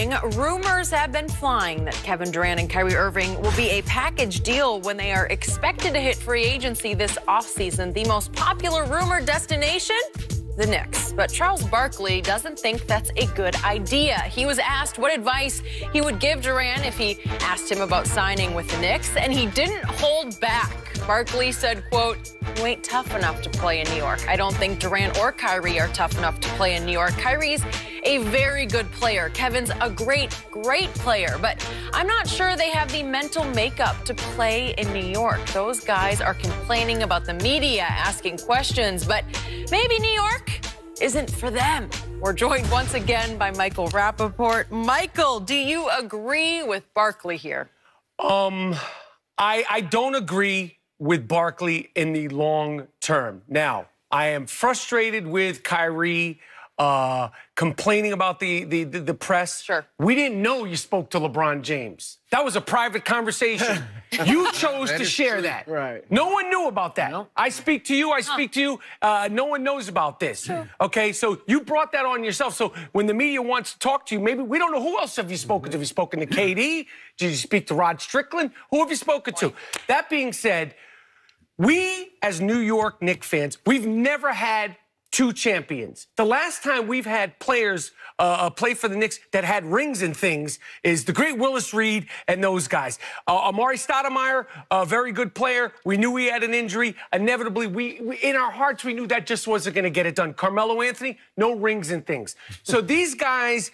Rumors have been flying that Kevin Durant and Kyrie Irving will be a package deal when they are expected to hit free agency this offseason. The most popular rumored destination? The Knicks. But Charles Barkley doesn't think that's a good idea. He was asked what advice he would give Durant if he asked him about signing with the Knicks, and he didn't hold back. Barkley said, quote, "You ain't tough enough to play in New York. I don't think Durant or Kyrie are tough enough to play in New York. Kyrie's a very good player. Kevin's a great player, but I'm not sure they have the mental makeup to play in New York. Those guys are complaining about the media asking questions, but maybe New York isn't for them." We're joined once again by Michael Rappaport. Michael, do you agree with Barkley here? I don't agree with Barkley in the long term. Now, I am frustrated with Kyrie complaining about the press. Sure. We didn't know you spoke to LeBron James. That was a private conversation. You chose to share that. Right. No one knew about that. No. I speak to you, I speak to you. No one knows about this. Sure. Okay, so you brought that on yourself. So when the media wants to talk to you, maybe we don't know who else have you spoken to. Have you spoken to KD? Did you speak to Rod Strickland? Who have you spoken to? That being said, we as New York Knicks fans, we've never had two champions. The last time we've had players play for the Knicks that had rings and things is the great Willis Reed and those guys. Amari Stoudemire, a very good player. We knew he had an injury. Inevitably, we in our hearts, we knew that just wasn't going to get it done. Carmelo Anthony, no rings and things. So these guys,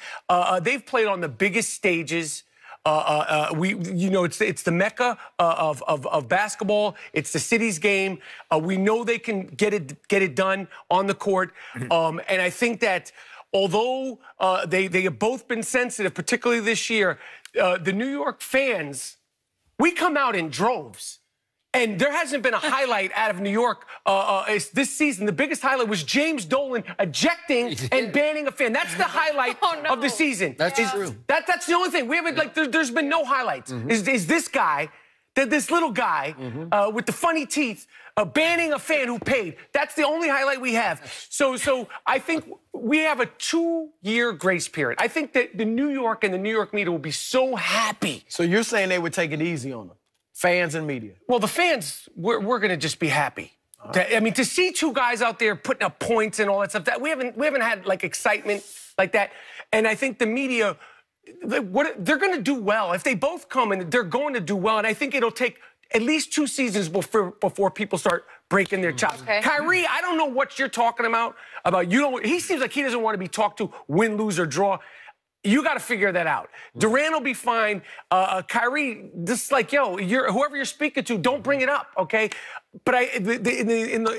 they've played on the biggest stages. It's the mecca of basketball. It's the city's game. We know they can get it done on the court. And I think that although they have both been sensitive, particularly this year, the New York fans, we come out in droves. And there hasn't been a highlight out of New York this season. The biggest highlight was James Dolan ejecting and banning a fan. That's the highlight of the season. That's true. That's the only thing. We haven't, there's been no highlights. Is this guy, this little guy with the funny teeth, banning a fan who paid. That's the only highlight we have. So I think we have a 2-year grace period. I think that the New York and the New York media will be so happy. So you're saying they would take it easy on them? Fans and media. Well, the fans, we're going to just be happy. I mean, to see two guys out there putting up points and all that stuff, that we haven't had like excitement like that. And I think the media, they're going to do well if they both come, and they're going to do well. And I think it'll take at least 2 seasons before people start breaking their chops. Okay. Kyrie, I don't know what you're talking about you don't. He seems like he doesn't want to be talked to, win, lose, or draw. You got to figure that out. Durant will be fine. Kyrie, just like, whoever you're speaking to, don't bring it up, okay? But in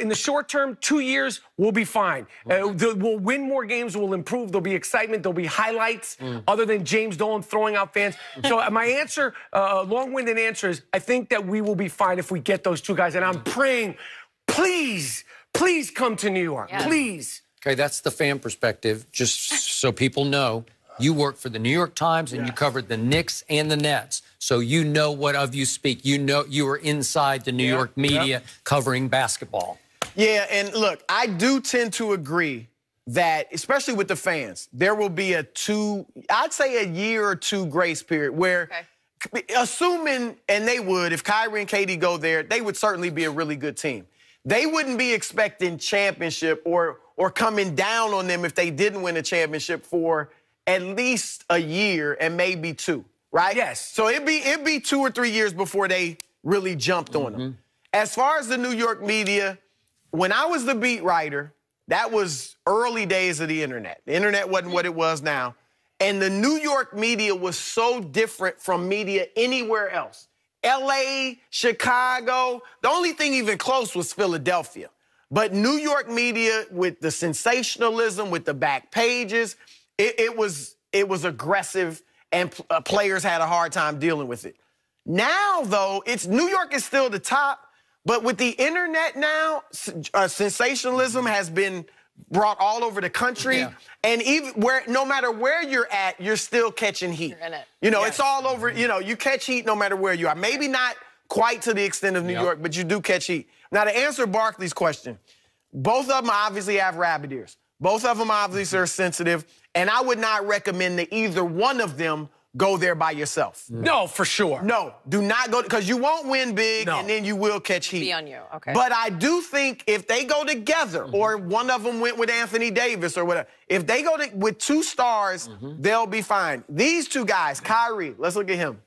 the short term, 2 years, we'll be fine. We'll win more games. We'll improve. There'll be excitement. There'll be highlights other than James Dolan throwing out fans. So my answer, long-winded answer is, I think that we will be fine if we get those two guys. And I'm praying, please come to New York. Yeah. Please. Okay, that's the fan perspective, just so people know. You work for the New York Times, and you covered the Knicks and the Nets. So you know what of you speak. You know you are inside the New York media covering basketball. Yeah, and look, I do tend to agree that, especially with the fans, there will be I'd say a year or two grace period where, assuming, and they would, if Kyrie and KD go there, they would certainly be a really good team. They wouldn't be expecting championship or coming down on them if they didn't win a championship for at least a year and maybe 2, right? Yes. So it'd be 2 or 3 years before they really jumped on them. As far as the New York media, when I was the beat writer, that was early days of the internet. The internet wasn't what it was now. And the New York media was so different from media anywhere else. LA, Chicago, the only thing even close was Philadelphia. But New York media, with the sensationalism, with the back pages, it was aggressive, and players had a hard time dealing with it. Now, though, New York is still the top, but with the internet now, sensationalism has been brought all over the country, and no matter where you're at, you're still catching heat. You're in it. It's all over. You catch heat no matter where you are. Maybe not quite to the extent of New York, but you do catch heat. Now, to answer Barkley's question, both of them obviously have rabbit ears. Both of them obviously are sensitive. And I would not recommend that either one of them go there by yourself. No, for sure. No, do not go, because you won't win big, and then you will catch heat. Be on you, okay. But I do think if they go together, or one of them went with Anthony Davis or whatever, if they go with 2 stars, they'll be fine. These 2 guys, Kyrie, let's look at him.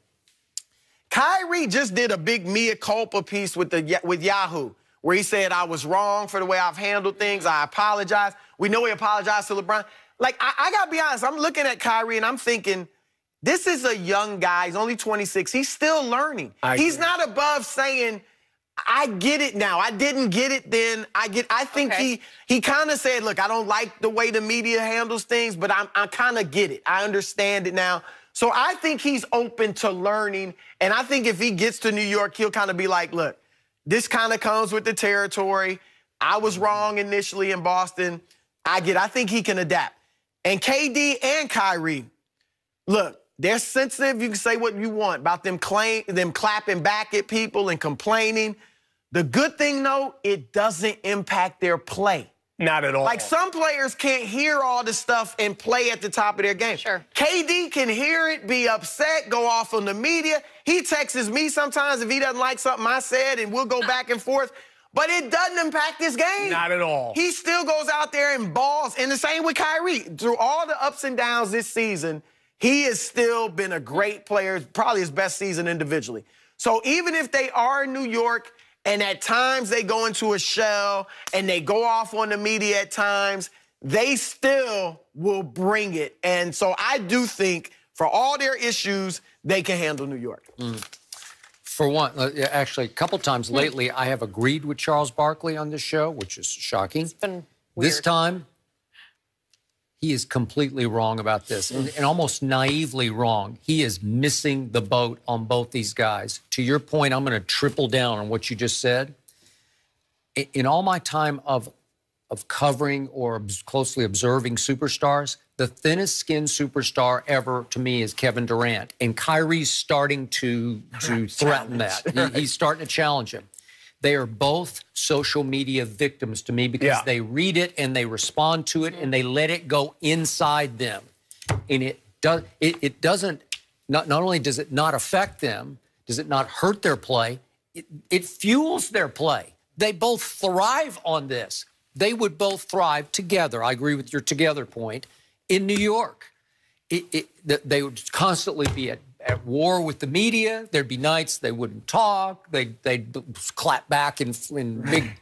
Kyrie just did a big mea culpa piece with Yahoo, where he said, I was wrong for the way I've handled things. I apologize. We know he apologized to LeBron. Like, I got to be honest. I'm looking at Kyrie, and I'm thinking, this is a young guy. He's only 26. He's still learning. He's not above saying, I get it now. I didn't get it then. I think he kind of said, look, I don't like the way the media handles things, but I kind of get it. I understand it now. So I think he's open to learning. And I think if he gets to New York, he'll kind of be like, look, this kind of comes with the territory. I was wrong initially in Boston. I think he can adapt. And KD and Kyrie, look, they're sensitive. You can say what you want about them clapping back at people and complaining. The good thing, though, it doesn't impact their play. Not at all. Like, some players can't hear all this stuff and play at the top of their game. Sure. KD can hear it, be upset, go off on the media. He texts me sometimes if he doesn't like something I said, and we'll go back and forth. But it doesn't impact his game. Not at all. He still goes out there and balls. And the same with Kyrie. Through all the ups and downs this season, he has still been a great player, probably his best season individually. So even if they are in New York and at times they go into a shell and they go off on the media at times, they still will bring it. And so I do think for all their issues, they can handle New York. For one, actually, a couple times lately, I have agreed with Charles Barkley on this show, which is shocking. It's been weird. This time, he is completely wrong about this, and almost naively wrong. He is missing the boat on both these guys. To your point, I'm going to triple down on what you just said. In all my time of covering or closely observing superstars, the thinnest skinned superstar ever to me is Kevin Durant. And Kyrie's starting to threaten that. He's starting to challenge him. They are both social media victims to me because they read it and they respond to it and they let it go inside them. And it doesn't, not only does it not affect them, does it not hurt their play, it fuels their play. They both thrive on this. They would both thrive together. I agree with your together point. In New York, they would constantly be at war with the media. There'd be nights they wouldn't talk. They'd clap back in big,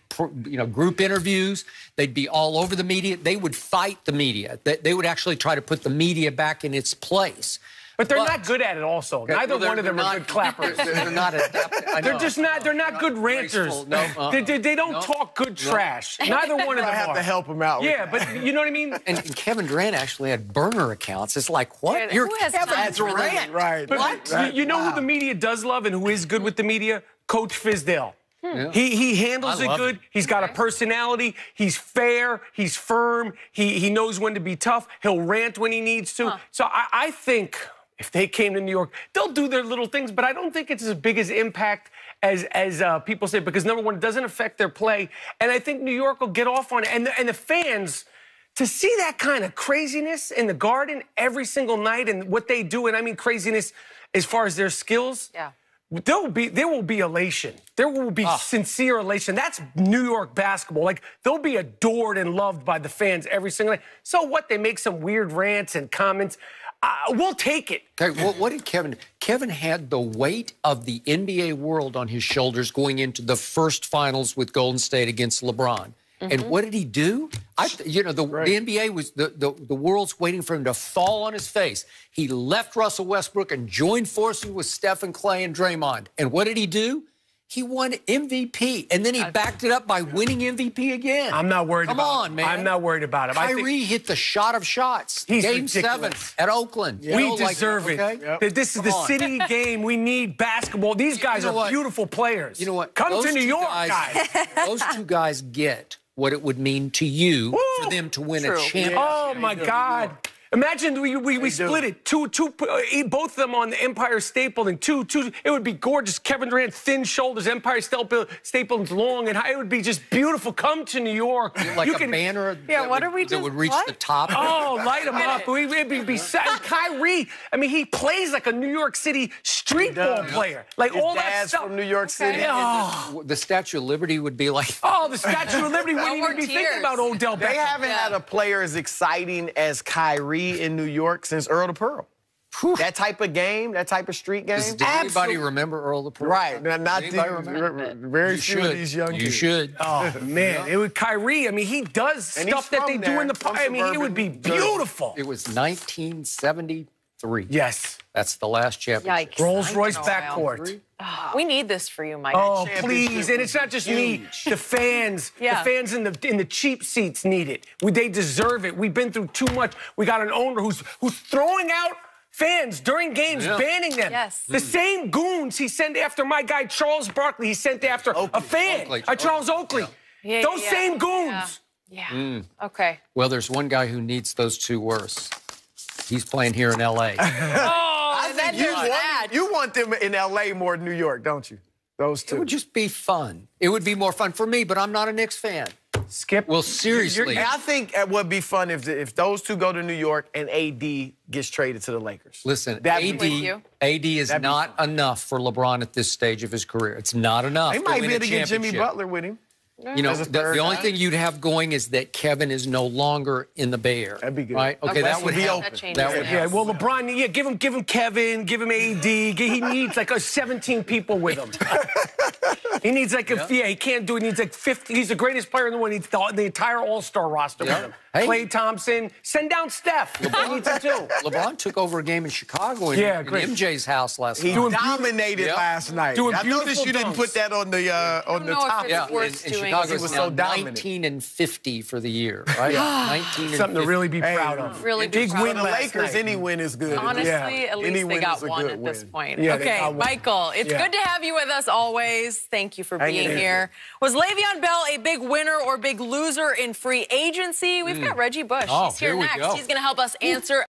group interviews. They'd be all over the media. They would fight the media. They would actually try to put the media back in its place. But they're not good at it also. Neither one of them are good clappers. They're not adapted. They're just not, they're not good ranters. They don't talk good trash. Neither one of them I have are. to help him out. Yeah, but you know what I mean? And Kevin Durant actually had burner accounts. It's like, what? You're Kevin Durant. Right. But Right. you know who the media does love and who is good with the media? Coach Fizdale. Yeah. He handles it good. He's got a personality. He's fair. He's firm. He knows when to be tough. He'll rant when he needs to. So I think if they came to New York, they'll do their little things, but I don't think it's as big as impact as people say, because number one, it doesn't affect their play, and I think New York will get off on it. And the fans, to see that kind of craziness in the Garden every single night and what they do, and I mean craziness as far as their skills, there will be elation. There will be sincere elation. That's New York basketball. Like, they'll be adored and loved by the fans every single night. So what? They make some weird rants and comments. We'll take it. Okay, what did Kevin had the weight of the NBA world on his shoulders going into the first finals with Golden State against LeBron. And what did he do? The NBA was, the world's waiting for him to fall on his face. He left Russell Westbrook and joined forces with Stephen Clay and Draymond. And what did he do? He won MVP, and then he backed it up by winning MVP again. I'm not worried about it. Come on, man. I'm not worried about it. Kyrie hit the shot of shots. He's Game ridiculous. 7 at Oakland. We deserve it. Okay? This is the city game. We need basketball. These guys are beautiful players. You know what? Come to New York, guys. Those two guys get what it would mean to you for them to win a championship. Oh, my God. Imagine we split it. Both of them on the Empire State Building. It would be gorgeous. Kevin Durant, thin shoulders. Empire State Building's long and high. It would be just beautiful. Come to New York. Like a banner. Yeah, what are we doing? That would reach the top. Oh, light him up. We'd be Kyrie. I mean, he plays like a New York City street ball player. Like His all that dad's stuff. from New York City. Oh. The Statue of Liberty would be like. Oh, the Statue of Liberty wouldn't more even be tears. thinking about Odell Beckham. They haven't had a player as exciting as Kyrie in New York since Earl the Pearl. That type of game, that type of street game. Does anybody remember Earl the Pearl? Right. Not very You few of these young kids. You should. Oh, man. It would Kyrie. I mean, he does And stuff he's that they from do there, in the from I mean, it would be suburban beautiful. It was 1973. Yes. That's the last championship. Yikes. Rolls-Royce I know, backcourt. We need this for you, Mike. Oh, please. And it's not just me. The fans. Yeah. The fans in the cheap seats need it. They deserve it. We've been through too much. We got an owner who's throwing out fans during games, banning them. Yes. The same goons he sent after my guy Charles Barkley, he sent after a fan, Charles Oakley. Yeah, Those same goons. Yeah. Okay. Well, there's one guy who needs those two worse. He's playing here in L.A. I then think there's that. you want them in L.A. more than New York, don't you? Those It two. would just be fun. It would be more fun for me, but I'm not a Knicks fan. Skip. Well, seriously. I think it would be fun if those two go to New York and AD gets traded to the Lakers. Listen, That'd be- AD is not enough for LeBron at this stage of his career. It's not enough. They might to win be a able to get Jimmy championship. Butler with him. You know, As a the third only guy. thing you'd have going is that Kevin is no longer in the Bay Area. That'd be good. Right? Okay, that would be help. open. That changes That would things. Yeah, help. well, LeBron, give him Kevin, give him AD. He needs like 17 people with him. He needs like he can't do it. He needs like 50. He's the greatest player in the world. He needs the entire All-Star roster with him. Hey. Klay Thompson, send down Steph. He needs it too. LeBron took over a game in Chicago in great. MJ's house last He night. dominated last night. Doing I noticed you beautiful didn't put that on the know if top. it's Yeah, worth in doing. Chicago, He was it's so now dominant. 19-50 for the year, right? 19 and Something to 50. really be proud of. Really big proud win of The last Lakers, night. any win is good. Honestly, Yeah. at least Any they win got is a one good at this win. point. Yeah, they Okay, got one. Michael, it's Yeah. good to have you with us always. Thank you for Hang being in there. here. Was Le'Veon Bell a big winner or big loser in free agency? We've got Reggie Bush. Oh, He's here here we next. go. He's going to help us answer